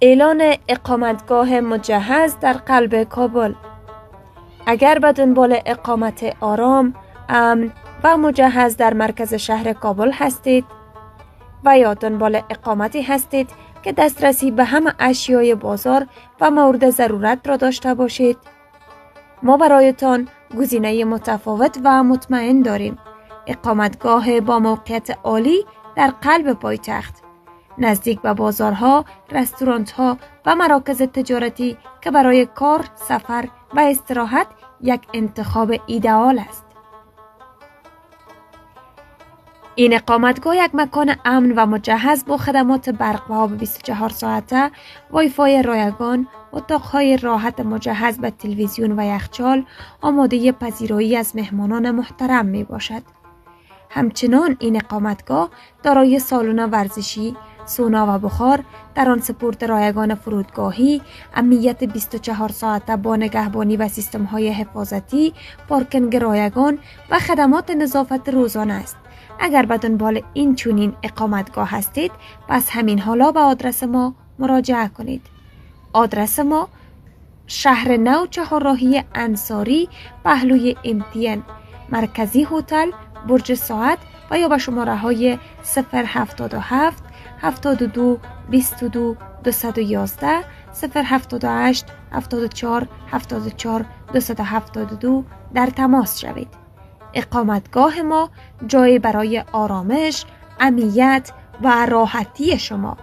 اعلان اقامتگاه مجهز در قلب کابل. اگر به دنبال اقامت آرام، امن و مجهز در مرکز شهر کابل هستید و یا دنبال اقامتی هستید که دسترسی به همه اشیای بازار و مورد ضرورت را داشته باشید، ما برایتان گزینه متفاوت و مطمئن داریم. اقامتگاه با موقعیت عالی در قلب پایتخت، نزدیک به بازارها، رستورانت‌ها و مراکز تجارتی که برای کار، سفر و استراحت یک انتخاب ایدئال است. این اقامتگاه یک مکان امن و مجهز با خدمات برق و آب 24 ساعته، وایفای رایگان، اتاقهای راحت مجهز به تلویزیون و یخچال، آماده پذیرایی از مهمانان محترم می باشد. همچنان این اقامتگاه دارای سالن ورزشی، سونا و بخار، در آن سپورت رایگان فرودگاهی، امنیت 24 ساعته با نگهبانی و سیستم‌های حفاظتی، پارکینگ رایگان و خدمات نظافت روزانه است. اگر به دنبال این چنین اقامتگاه هستید، پس همین حالا به آدرس ما مراجعه کنید. آدرس ما شهر نو، چهارراهی انصاری، پهلوی MTN، مرکزی هتل، برج ساعت و یا به شماره های 077 72 22 211 078 74 74 272 در تماس شوید. اقامتگاه ما جای برای آرامش، امنیت و راحتی شما.